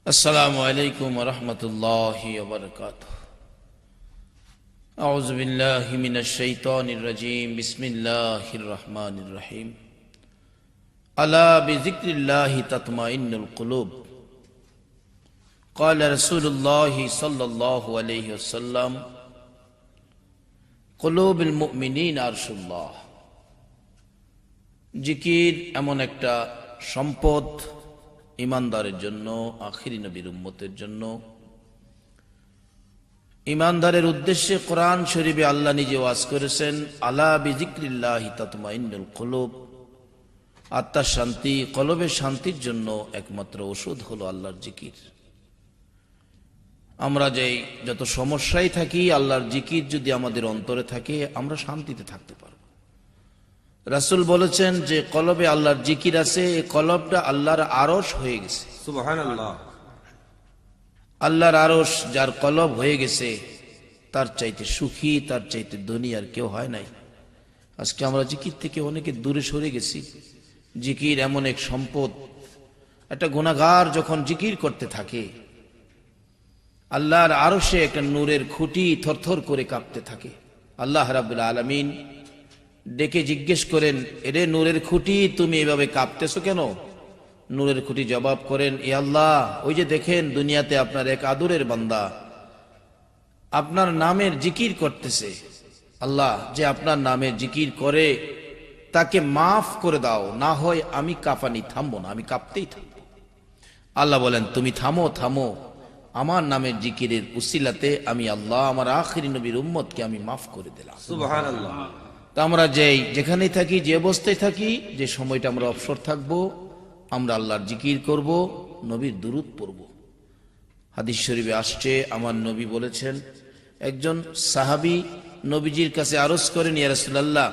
السلام عليكم ورحمة الله وبركاته. أعوذ بالله من الشيطان الرجيم. بسم الله الرحمن الرحيم. ألا بذكر الله تطمئن القلوب. قال رسول الله صلى الله عليه وسلم قلوب المؤمنين عرش الله. জিকির এমন একটা সম্পদ ইমানদারের জন্য, আখিরি নবীর উম্মতের জন্য। ইমানদারের উদ্দেশ্যে কোরআন শরীফে আল্লাহ নিজে ওয়াজ করেছেন, আলা বিযিকরিল্লাহি তাতমাইন্নুল কুলুব। আত্মার শান্তি, কলবের শান্তির জন্য একমাত্র ওষুধ হলো আল্লাহর জিকির। আমরা যত সমস্যায় থাকি, আল্লাহর জিকির যদি আমাদের অন্তরে থাকে, আমরা শান্তিতে থাকতে পারব। রাসূল বলেছেন যে কলবে আল্লাহর জিকির আছে, এই কলবটা আল্লাহর আরশ হয়ে গেছে। সুবহানাল্লাহ। আল্লাহর আরশ যার কলব হয়ে গেছে, তার চাইতে সুখী, তার চাইতে ধনী আর কেউ হয় নাই। আজকে আমরা জিকির থেকে অনেকে দূরে সরে গেছি। জিকির এমন এক সম্পদ, একটা গুনাহগার যখন জিকির করতে থাকে, আল্লাহর আরশে একটা নূরের খুঁটি থরথর করে কাঁপতে থাকে। আল্লাহ রাব্বুল আলামিন ডেকে জিজ্ঞেস করেন, এরে নূরের খুঁটি, তুমি এভাবে কাঁপতেছো কেন? নূরের খুঁটি জবাব করেন, এ আল্লাহ, ওই যে দেখেন দুনিয়াতে আপনার এক আদরের বান্দা আপনার নামের জিকির করতেছে। আল্লাহ, যে আপনার নামের জিকির করে তাকে মাফ করে দাও, না হয় আমি কাঁপানি থামবো না, আমি কাঁপতেই থামবো। আল্লাহ বলেন, তুমি থামো থামো, আমার নামের জিকিরের উসিলাতে আমি আল্লাহ আমার আখিরি নবীর উম্মতকে আমি মাফ করে দিলাম। সুবহানাল্লাহ। তা আমরা যেখানেই থাকি, যে অবস্থায় থাকি, যে সময়টা আমরা অবসর থাকবো, আমরা আল্লাহর জিকির করব, নবীর দুরূদ পড়ব। হাদিস শরীফে আসছে, আমার নবী বলেছেন, একজন সাহাবী নবীজির কাছে আরজ করেন, ইয়া রাসূলুল্লাহ,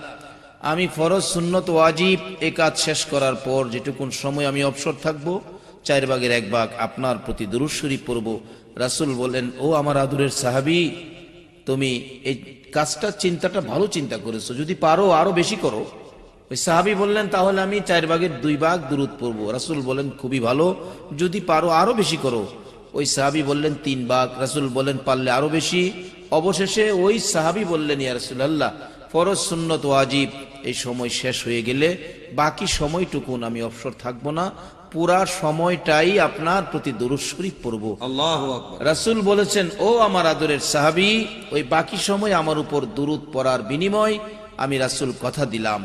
আমি ফরজ, সুন্নত, ওয়াজিব এই কাজ শেষ করার পর যেটুকুন সময় আমি অবসর থাকবো, 4 ভাগের 1 ভাগ আপনার প্রতি দুরূদ শরীফ পড়ব। রাসূল বলেন, ও আমার আদরের সাহাবী, তুমি এই কাজটা, চিন্তাটা ভালো চিন্তা করেছো, যদি পারো আরো বেশি করো। ওই সাহাবী বললেন, তাহলে আমি 4 ভাগের 2 ভাগ দুরূদ পড়বো। রাসূল বলেন, খুবই ভালো, যদি পারো আরো বেশি করো। ওই সাহাবী বললেন 3 ভাগ। রাসূল বলেন, পারলে আরো বেশি। অবশেষে ওই সাহাবী বললেন, ইয়া রাসূলুল্লাহ, ফরজ, সুন্নত, ওয়াজিব এই সময় শেষ হয়ে গেলে বাকি সময়টুকুন আমি অবসর থাকবো না, পুরা সময়টাই আপনার প্রতি দুরূদ শরীফ পড়ব। আল্লাহু আকবার। রাসূল বলেছেন, ও আমার আদরের সাহাবী, ওই বাকি সময় আমার উপর দুরূদ পড়ার বিনিময় আমি রাসূল কথা দিলাম,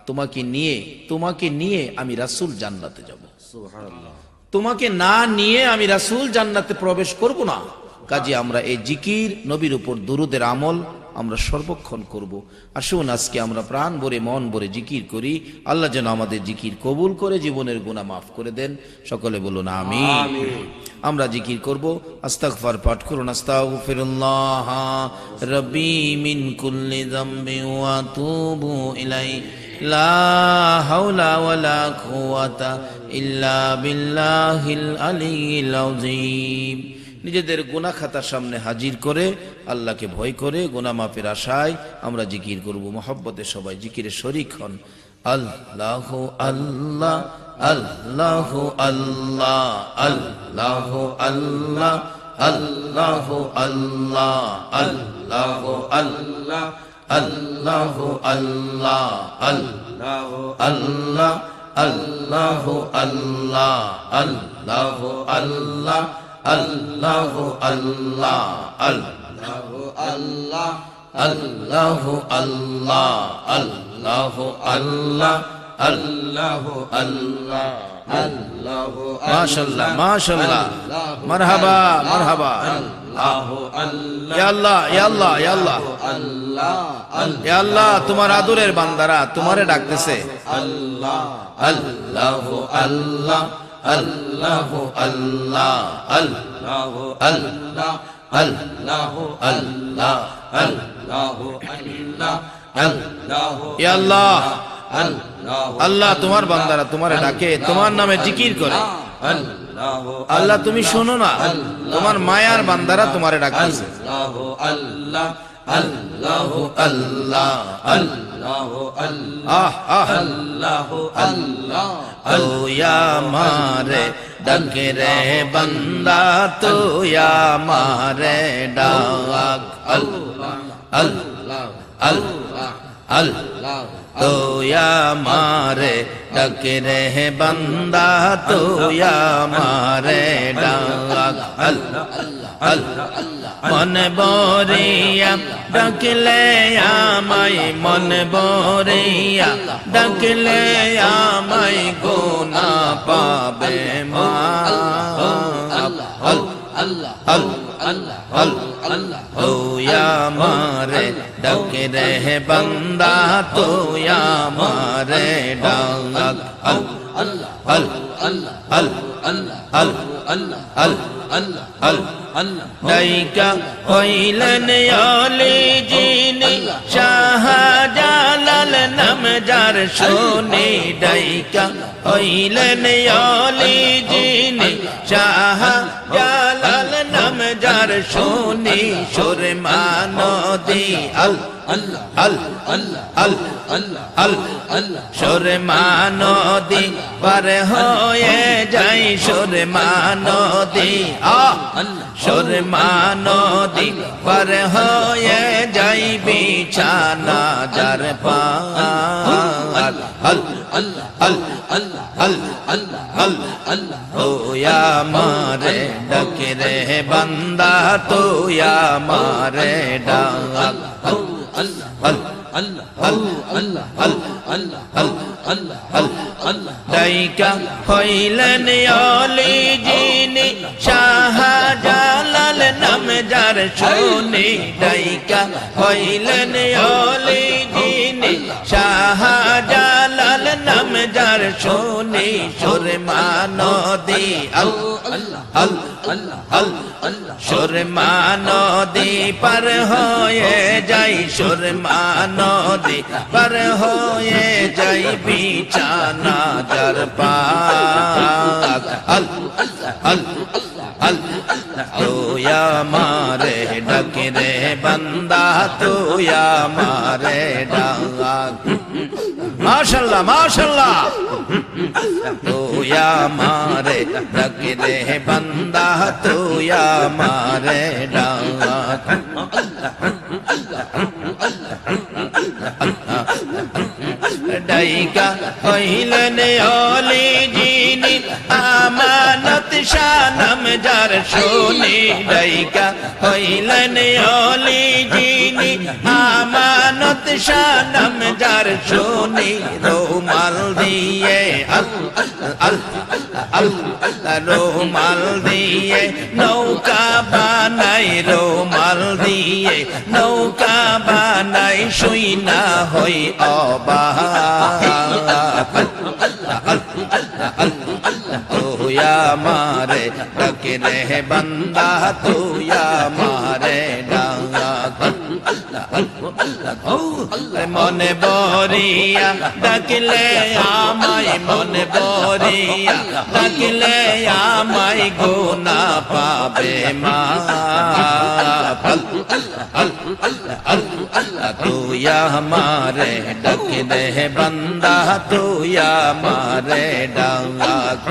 তোমাকে নিয়ে আমি রাসূল জান্নাতে যাব। সুবহানাল্লাহ। তোমাকে না নিয়ে আমি রাসূল জান্নাতে প্রবেশ করব না। কাজে আমরা এই জিকির, নবীর উপর দুরূদের আমল আমরা সর্বক্ষণ করব। আসুন আজকে আমরা প্রাণ ভরে, মন ভরে জিকির করি। আল্লাহ যেন আমাদের জিকির কবুল করে জীবনের গুনাহ মাফ করে দেন। সকলে বলুন আমিন। আমরা জিকির করব, আস্তাগফার পাঠ করুন। আস্তাগফিরুল্লাহ রাব্বি মিন কুল্লি যামবি ওয়া আতুবু ইলাইহি লা হাওলা ওয়ালা কুওয়াতা ইল্লা বিল্লাহিল আলিয়্যিল আযীম। নিজেদের গুনাহ খাতার সামনে হাজির করে, আল্লাহকে ভয় করে, গুনাহ মাফের আশায় আমরা জিকির করব। মহব্বতে সবাই জিকিরে শরীক হন। আল্লাহু আল্লাহ, আল্লাহু আল্লাহ, আল্লাহু আল্লাহ, আল্লাহু আল্লাহ, আল্লাহু আল্লাহ, আল্লাহু আল্লাহ, আল্লাহু আল্লাহ, আল্লাহু আল্লাহ, আল্লাহু আল্লাহ, আল্লাহু আল্লাহ, আল্লাহু আল্লাহ, আল্লাহু আল্লাহ, আল্লাহু আল্লাহ, আল্লাহু আল্লাহ, আল্লাহু মাশাআল্লাহ, মাশাআল্লাহ, মারহাবা, মারহাবা। আল্লাহু আল্লাহ, ইয়া আল্লাহ, ইয়া আল্লাহ, ইয়া আল্লাহ, আল্লাহ, ইয়া আল্লাহ, তোমার আদরের বান্দারা তোমারে ডাকতেছে। আল্লাহ, আল্লাহু আল্লাহ, আল্লাহু আল্লাহ, আল্লাহু আল্লাহ, আল্লাহু আল্লাহ, আল্লাহু আল্লাহ, আল্লাহু ইয়া আল্লাহ, আল্লাহ তোমার বান্দারা তোমারে ডাকে, তোমার নামে জিকির করে। আল্লাহ তুমি শোনো না, তোমার মায়ার বান্দারা তোমারে ডাকতেছে। আল্লাহু আল্লাহ, আল্লাহু আল্লাহ, আল্লাহু আল্লাহ, আল্লাহু আল্লাহ, ও ইয়া মারে ডাকে রে বান্দা তুই আমারে ডাক আল্লাহ আল্লাহ আল্লাহ আল্লাহ তুই আমারে ডাকে রে বান্দা তুই আমারে ডাক আল্লাহ আল্লাহ মন বরিয়া ডাকলে আমায় মন বরিয়া ডাকলে আমায় গুনা পাবে মা আল্লাহ আল্লাহ আল্লাহ তুই আমারে ডাকে রে বান্দা তুই আমারে ডাক আল্লাহ ডাইকা হইলেন আলী যিনি শাহজালাল নাম যার শুনি ডাইকা হইলেন আলী যিনি শাহজালাল নাম যার শুনি সুরমা নদী সুরমা নদী পার হয়ে যাই সুরমা নদী সুরমা নদী পার হয়ে যাই বিছানা যার পার তুই আমারে ডাকে রে বান্দা তুই আমারে ডাক ডাইকা হইলেন আলী যিনি শাহজালাল নাম যার শুনি ডাইকা হইলেন আলী যিনি শাহজালাল নাম যার শুনি সুরমা নদী সুরমা নদী পার হয়ে যাই সুরমা নদী পার হয়ে যাই বিছানা যার পাক তুই আমারে ডাকে রে বান্দা তুই আমারে ডাক মাশাআল্লাহ মাশাআল্লাহ তুই আমারে ডাকে রে বান্দা তুই আমারে ডাক ডাইকা হইলেন আলী যিনি আমানত শানম যার শুনি ডাইকা হইলেন আলী যিনি আমানত শানম যার শুনি রুমাল দিয়ে রুমাল দিয়ে নৌকা বানাই রুমাল দিয়ে নৌকা বানাই শুই না হই অবাক তুই আমারে ডাকে রে বান্দা তুই আমারে ডাক মনে বরিয়া ডাকলে আমায় মনে বরিয়া ডাকলে আমায় গুনা পাবে মা তুই আমারে ডাকে রে বান্দা তুই আমারে ডাক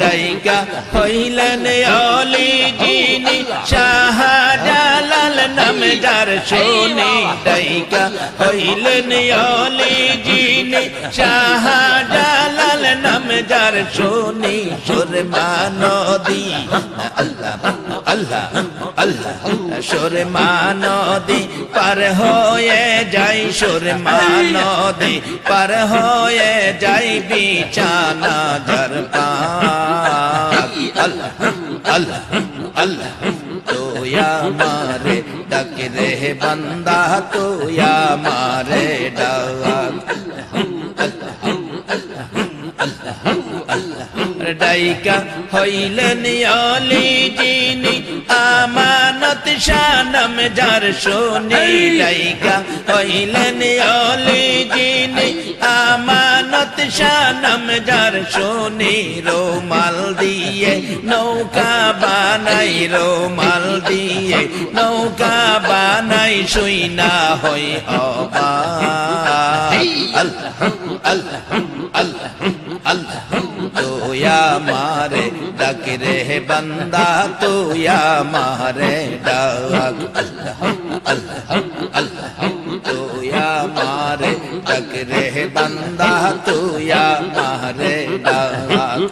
ডাইকা হইলেন আলী যিনি শাহজালাল নাম যার শুনি ডাইকা হইলেন আলী যিনি শাহজালাল নাম যার শুনি সুরমা নদী আল্লাহ আল্লাহ সুরমা নদী পার হয়ে যাই সুরমা নদী পার হয়ে যাই বিছানা যার পাক আল্লাহ আল্লাহ তুই আমারে ডাকে রে বান্দা তুই আমারে ডাক ডাইকা হইলেন আলী যিনি আমানত শানম যার শুনি ডাইকা হইলেন আলী যিনি আমানত শানম যার শুনি রুমাল দিয়ে নৌকা বানাই রুমাল দিয়ে নৌকা বানাই শুই না হই অবাক তোয়া মারে ডাক রে বান্দা তোয়া মারে ডাক তোয়া মারে ডাক রে বান্দা তোয়া মারে ডাক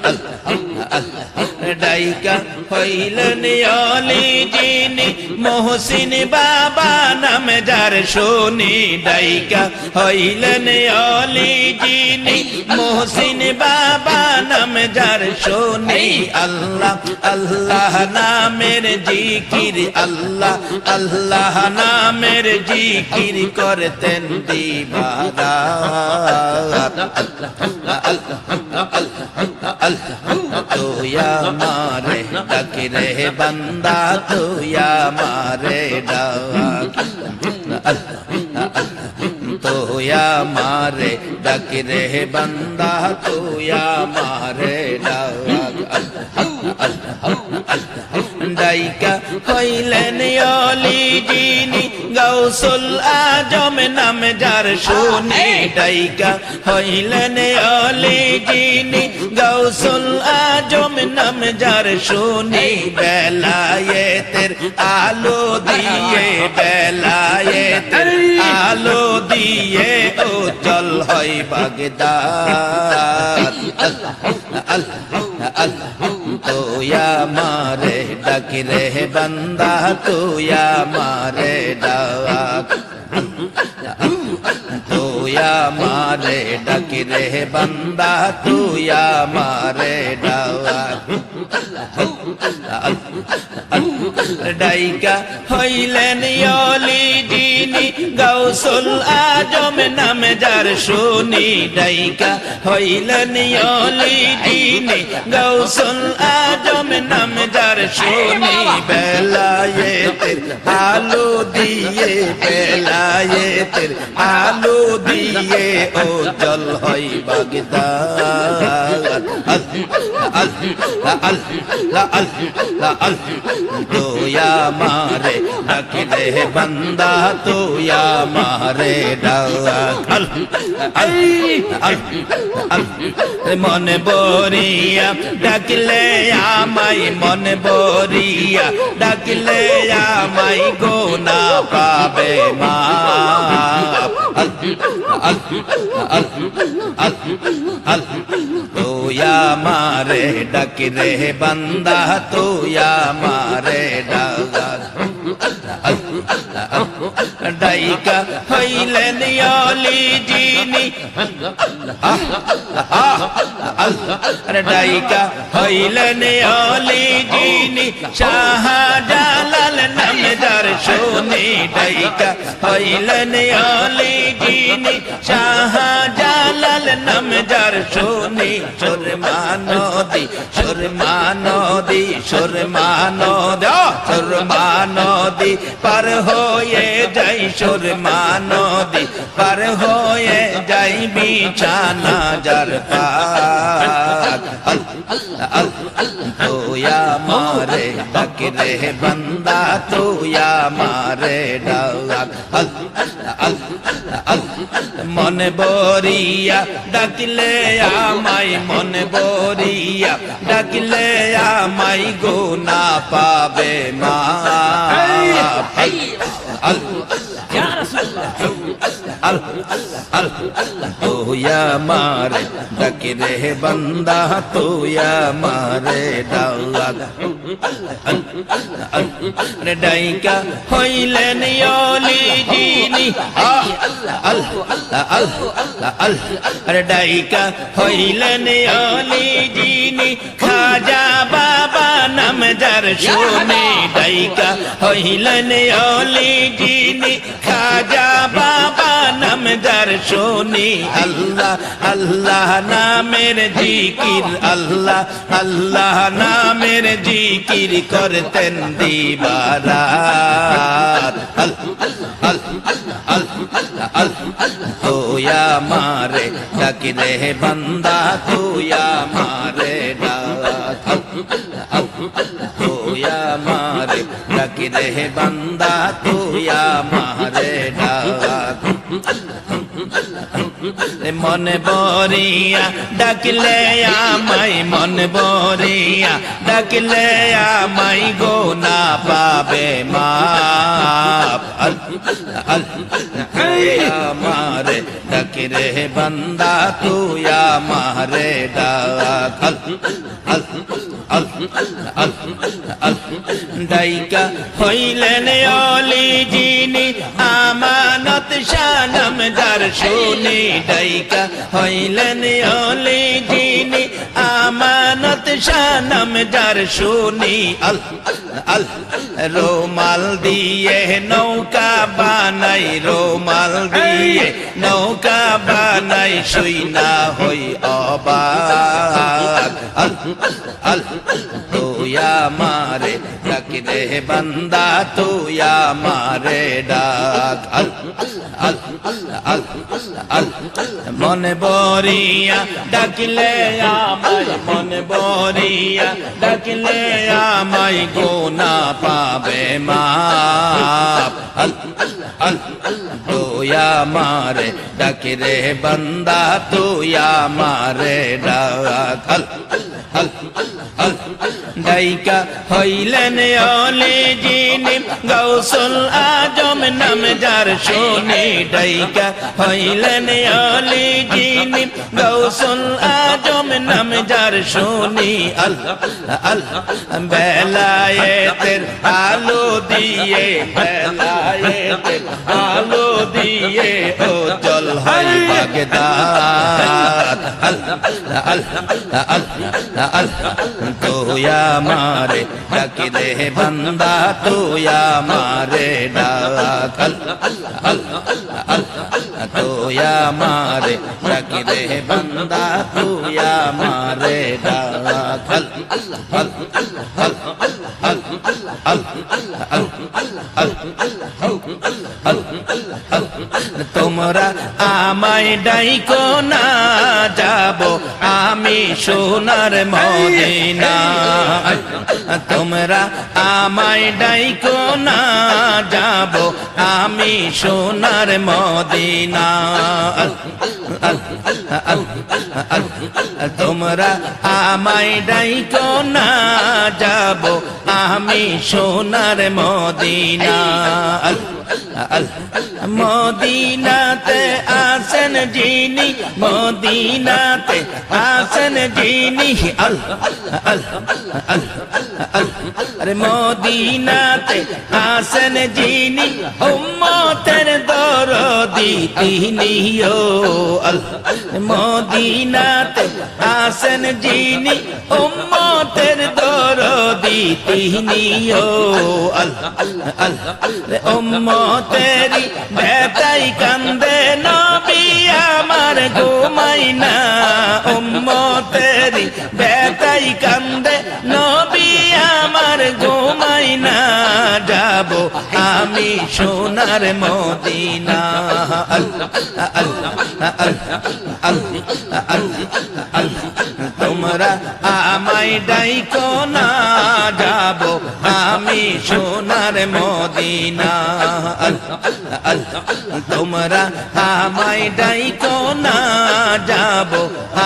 ডাইকা হইলেন অলি যিনি মহসিন বাবা নাম যার শুনি ডাইকা হইলেন অলি যিনি মহসিন বাবা নাম যার শুনি আল্লাহ আল্লাহ নামের জিকির আল্লাহ আল্লাহ নামের জিকির করতেন দিবারাত তোয়া মারে ডাক রে বান্দা তোয়া মারে ডাক তোয়া মারে ডাক রে বান্দা তোয়া মারে ডাক ডাইকা হইলেন অলি যিনি গাউসুল আজম নাম যার শুনি ডাইকা হইলেন অলি যিনি গাউসুল আজম নাম যার শুনি বেলায়েতের আলো দিয়ে বেলায়েতের আলো দিয়ে ও চল হয় বাগদাদ তোয়া মারে ডাক রে বান্দা তোয়া মারে ডাক তোয়া মারে ডাক রে বান্দা তোয়া মারে ডাক ডাইকা হইলেন অলি যিনি গাউসুল আজম নাম যার শুনি ডাইকা হইলেন অলি যিনি গাউসুল আজম নাম যার শুনি বেলায়েতের আলো দিয়ে বেলায়েতের আলো দিয়ে ও জল হয় বাগদাদ তোয়া মারে ডাক রে বান্দা তোয়া মারে ডাক মন বরিয়া ডাকলে আমায় মন বরিয়া ডাকলে আমায় গোনা পাবে মা তোয়া মারে ডাক রে বান্দা তোয়া মারে ডাক ডাইকা হইলেন অলি যিনি ডাইকা হইলেন অলি যিনি শাহজালাল নাম যার শুনি ডাইকা হইলেন অলি যিনি শাহজালাল নাম যার শুনি সুরমা নদী সুরমা নদী সুরমা নদী সুরমা নদী পার হয়ে যাই সুরমা নদী পার হয়ে যাই বিছানা যার পাক তোয়া মারে ডাক রে বান্দা তোয়া মারে ডাক মন বরিয়া ডাকলে আমায় মন বরিয়া ডাকলে আমায় গোনা পাবে মা তোয়া মারে ডাক রে বান্দা তোয়া মারে ডাক ডাইকা হইলেন অলি যিনি ডাইকা হইলেন অলি যিনি খাজা বাবা নাম যার শুনি ডাইকা হইলেন অলি যিনি খাজা বাবা নাম যার শুনি আল্লাহ আল্লাহ নামের জিকির আল্লাহ আল্লাহ নামের জিকির করতেন দিবারাত তোয়া মারে ডাক রে বান্দা তোয়া মারে ডাক তোয়া মারে ডাক রে বান্দা তোয়া মারে ডাক মন বরিয়া ডাকলে আমায়, মন বরিয়া ডাকলে আমায় গো না পাবে মাপ। আমারে ডাকে রে বান্দা তুই আমারে ডাক। ডাইকা হইলেন অলি যিনি আমানত শানম যার শুনি, ডাইকা হইলেন অলি যিনি আমানত শানম যার শুনি। রোমাল দিয়ে নৌকা বানাই, রোমাল দিয়ে নৌকা বানাই, শুই না হই অবাক। তুই আমারে ডাক রে বান্দা তুই আমারে ডাক। মন বরিয়া ডাকলে আমায়, মন বরিয়া ডাকলে আমায় গো না পাবে মাপ। তুই আমারে ডাক রে বান্দা তুই আমারে ডাক। ডাইকা হইলেন অলি যিনি গৌসুল আজম নাম যার শুনি, ডাইকা হইলেন অলি যিনি গৌসুল আজম নাম যার শুনি। বেলায়েতের আলো দিয়ে, বেলায়েতের আলো দিয়ে ও জল হয় বাগদাদ। তুই আমারে ডাক রে বান্দা তুই আমারে ডাক। তুই আমারে ডাক রে বান্দা তুই আমারে ডাক। তোমরা আমায় ডাইকো না, যাব আমি সোনার মদিনা। তোমরা আমায় ডাইকো না, যাব আমি সোনার মদিনা। তোমরা আমায় ডাইকো না, যাব আমি সোনার মদিনা। মদিনাতে আসেন যিনি, মদিনাতে আসেন যিনি। আরে মদিনাতে আসেন যিনি উম্মতের দরদি তিনি ও। মদিনাতে আসেন যিনি উম্মতের দরদি তিনি ও। উম্মতেরি বেটাই কান্দে নবী আমার ঘুমাই না, উম্মতেরি বেটাই কান্দে নবী আমার ঘুমাই না। যাব আমি সোনার মদিনা। তোমরা আমায় ডাইকো না, যাব আমি সোনার মদিনা। তোমরা আমায় ডাইকো না, যাব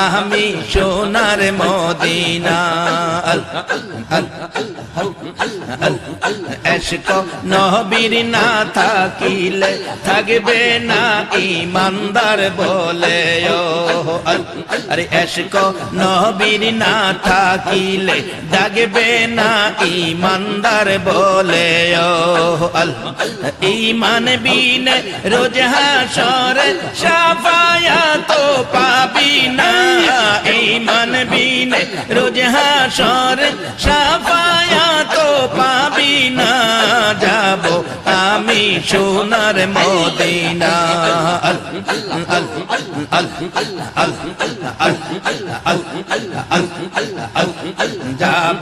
আমি সোনার মদিনা। এশক নবীর না থাকিলে থাকবে না ইমানদার বলে ও। আরে এশক নবীর না থাকিলে থাকবে না ইমানদার বলে ও। ঈমান বিনে রোজ হাশরে শাফায়াত পাবি না, ঈমান বিনে রোজ হাশরে শাফায়াত পাবি না। যাব আমি সোনার মদিনা। যাব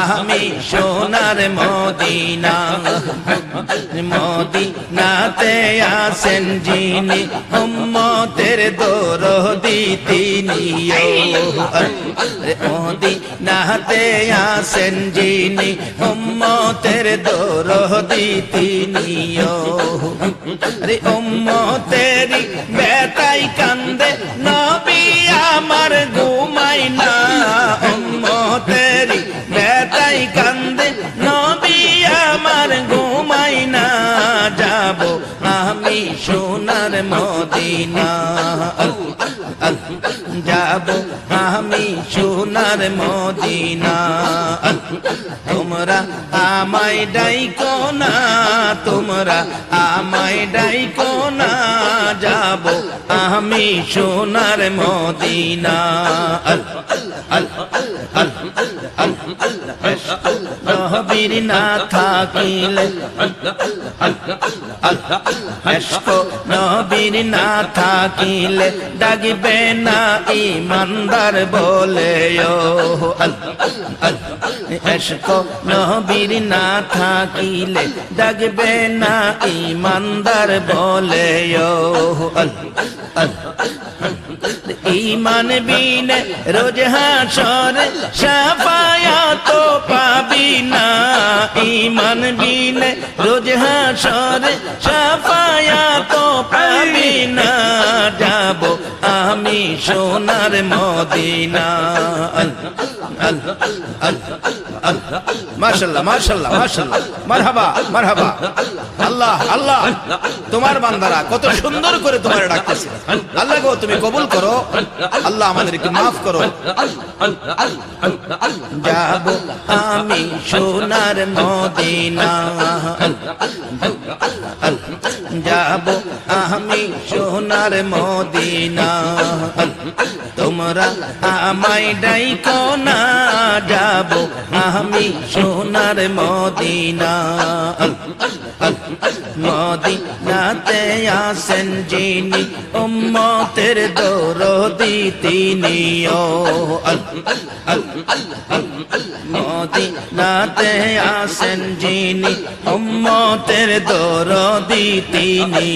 আমি সোনার মদিনা। মদিনাতে আসেন যিনি উম্মতের দরদি তিনি ও। মদিনাতে আসেন যিনি উম্মতের দরদি তিনি ও। আরে উম্মতেরি বেতাই কান্দে নবী আমার ঘুমাই না উম্মতেরি বেতাই কান্দে নবী আমার ঘুমাই না যাব আমি সোনার মদিনা যাব আমি সোনার মদিনা তোমরা আমায় ডাইকো না তোমরা আমায় ডাইকো না যাব আমি সোনার মদিনা নবীর না থাকিলে নবীর না থাকিলে ডাকবে না ইমানদার বলে এশক নবীর না থাকিলে ডাকবে না ইমানদার বলে ঈমান বিনে রোজ হাশরে শাফায়াত পাবি না ঈমান বিনে রোজ হাশরে শাফায়াত পাবি না যাব আমি সোনার মদিনা মাশাআল্লাহ মাশাআল্লাহ মাশাআল্লাহ মারহাবা মারহাবা আল্লাহ আল্লাহ তোমার বান্দারা কত সুন্দর করে তোমারে ডাকতেছে আল্লাহ গো তুমি কবুল করো আল্লাহ আমাদেরকে maaf করো যাব আমি সোনার মদিনা যাব আমি সোনার মদিনা তোমরা আমায় ডাইকো না যাব আমি সোনার মদিনা মদিনাতে আসেন যিনি উম্মতের দরদি তিনি মদিনাতে আসেন যিনি উম্মতের দরদি তিনি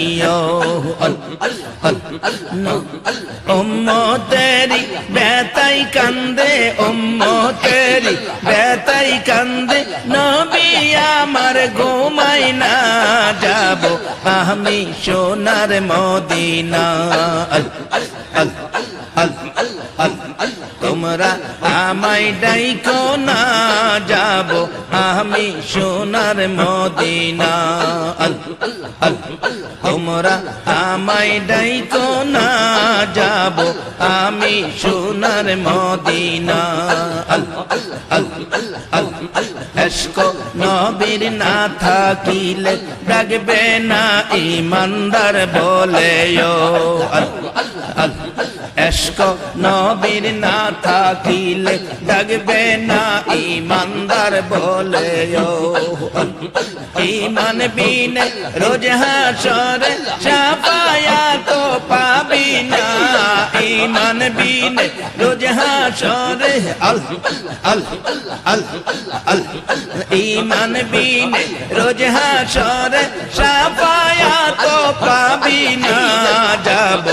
উম্মতেরি বেতাই কান্দে উম্মতেরি বেতাই কান্দে নবী আমার ঘুমাই না যাব আমি সোনার মদিনা তোমরা আমায় ডাইকো না যাব আমি সোনার মদিনা তোমরা আমায় ডাইকো না যাব আমি সোনার মদিনা এশক নবীর না থাকিলে ডাকবে না ইমানদার বলে এশক নবীর না থাকিলে ডাকবে না ইমানদার বলে ঈমান বিনে রোজ হাশরে শাফায়াত পাবি না ঈমান বিনে রোজ হাশরে আল আল আল আল ঈমান বিনে রোজ হাশরে শাফায়াত পাবি না যাব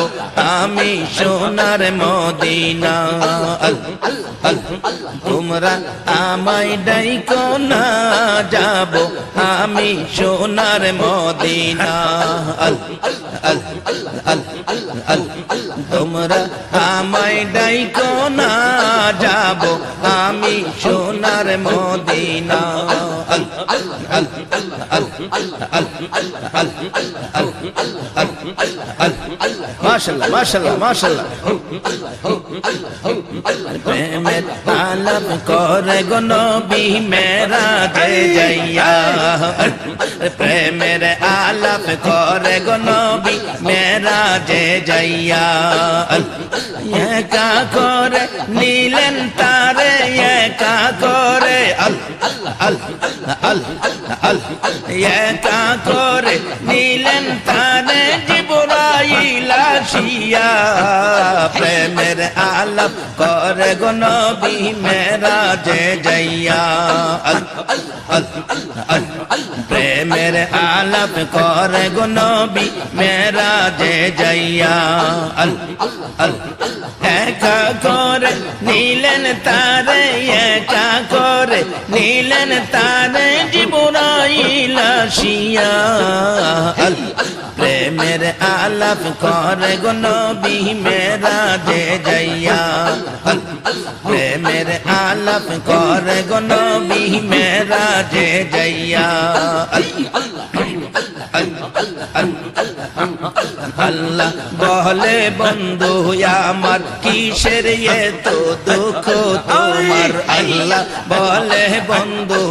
আমি সোনার মদিনা তোমরা আমায় ডাইকো না যাব আমি সোনার মদিনা তোমরা আমায় ডাইকো না যাব আমি সোনার মদিনা মাশাআল্লাহ মাশাআল্লাহ মাশাআল্লাহ প্রেমের আলাপ করে গো নবী মেরাজে যাইয়া প্রেমের আলাপ করে গো নবী মেরাজে যাইয়া একা করে নিলেন তারে একা করে আল আল আল আল একা করে নিলেন তারে জিবরাইল আসিয়া প্রেমের আলাপ করে গো নবী মেরাজে যাইয়া প্রেমের আলাপ করে গো নবী মেরাজে যাইয়া একা করে নিলেন তারে একা করে নিলেন তারে জিবরাইল আসিয়া প্রেমের আলাপ করে গো নবী মেরাজে যাইয়া প্রেমের আলাপ করে গো নবী মেরাজে যাইয়া আল্লাহ বলে বন্ধু আমার কিসের এত দুঃখ তোমার আল্লাহ বলে বন্ধু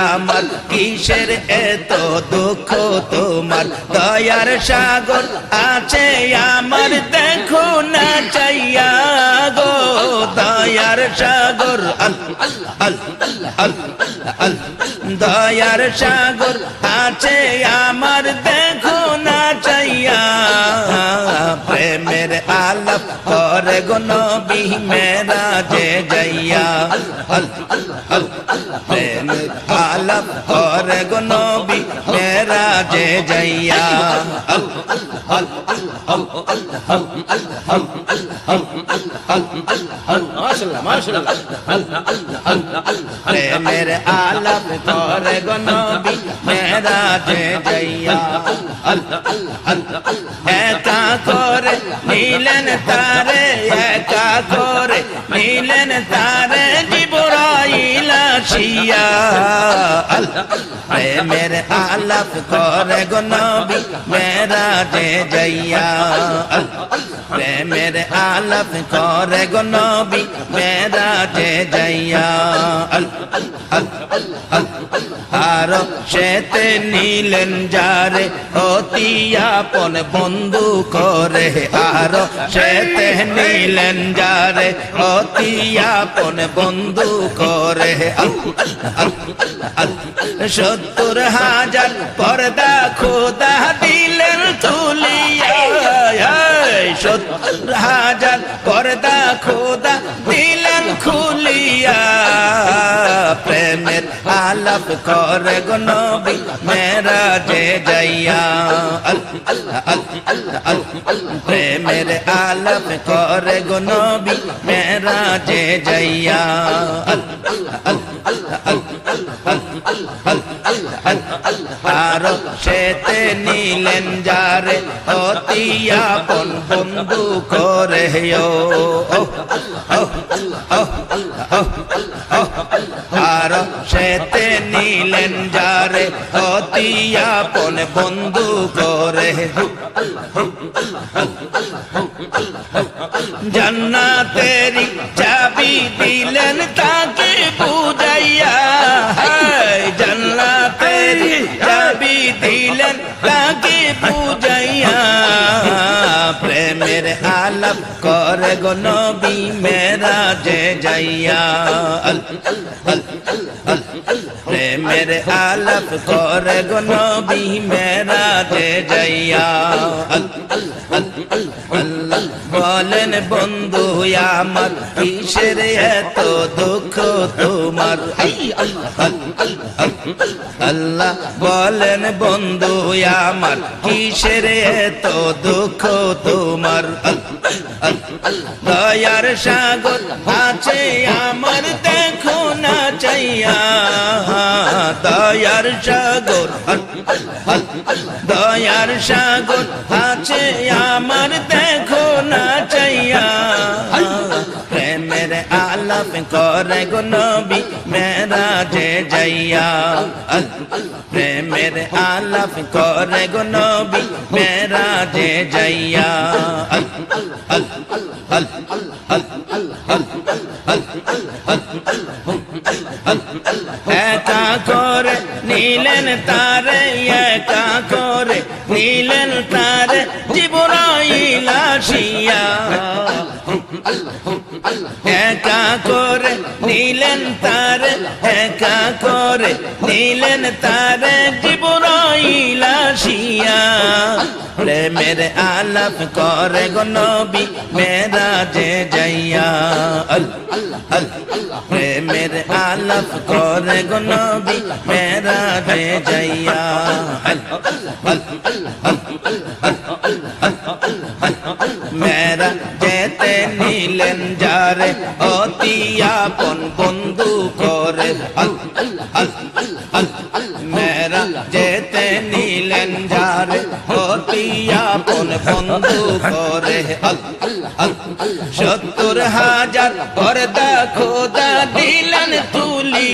আমার কিসের এত দুঃখ তোমার দয়ার সাগর আছে আমার দেখো না চাইয়া গো দয়ার সাগর দয়ার সাগর আছে আমার দেখো না চাইয়া প্রেমের আলাপ করে গো নবী মেরাজে যাইয়া প্রেমের আলাপ করে গো নবী মেরাজে যাইয়া প্রেমের আলাপ করে গো নবী মেরাজে যাইয়া একা করে নিলেন তারে একা করে নিলেন তারে জিবরাইল আসিয়া প্রেমের আলাপ করে গো নবী মেরাজে যাইয়া প্রেমের আলাপ করে গো নবী মেরাজে যাইয়া আর সেতে নিলেন যারে অতি আপন বন্ধু করে আর সেতে নিলেন যারে অতি আপন বন্ধু করে ৭০,০০০ পর্দা খোদা দিলেন তুলিয়া ৭০,০০০ পর্দা খোদা দিলেন খুলিয়া প্রেমের আলাপ করে গো নবী মেরাজে যাইয়া প্রেমের আলাপ করে গো নবী মেরাজে যাইয়া আর সেতে নিলেন যারে অতি আপন বন্ধু করে আর সেতে নিলেন যারে অতি আপন বন্ধু করে জান্নাতেরি চাবি দিলেন তাকে বুঝাইয়া জান্নাতেরি চাবি দিলেন তাকে বুঝাইয়া প্রেমের আলাপ করে গো নবী মেরাজে যাইয়া প্রেমের আলাপ করে গো নবী মেরাজে যাইয়া বলেন বন্ধু আমার কিসের এত দুঃখ তোমার আল্লাহ বলেন বন্ধু আমার কিসের এত দুঃখ তোমার দয়ার সাগর আছে আমার দেখো না চাইয়া দয়ার সাগর দয়ার সাগর আছে আমার দেখো না চাইয়া প্রেমের আলাপ করে গো নবী মেরাজে যাইয়া প্রেমের আলাপ করে গো নবী মেরাজে যাইয়া একা করে নিলেন তারে একা করে নিলেন তারে জিবরাইল আসিয়া একা করে নিলেন তারে একা করে নিলেন তারে জিবরাইল আসিয়া প্রেমের আলাপ করে গো নবী মেরাজে যাইয়া প্রেমের আলাপ করে গো নবী মেরাজে যাইয়া মেরা যেতে নিলেন যারে অতি আপন বন্ধু করে মেরা যেতে নিলেন যারে আপন বন্ধু করে আল্লাহ 70,000 পর্দা খোদা দিলেন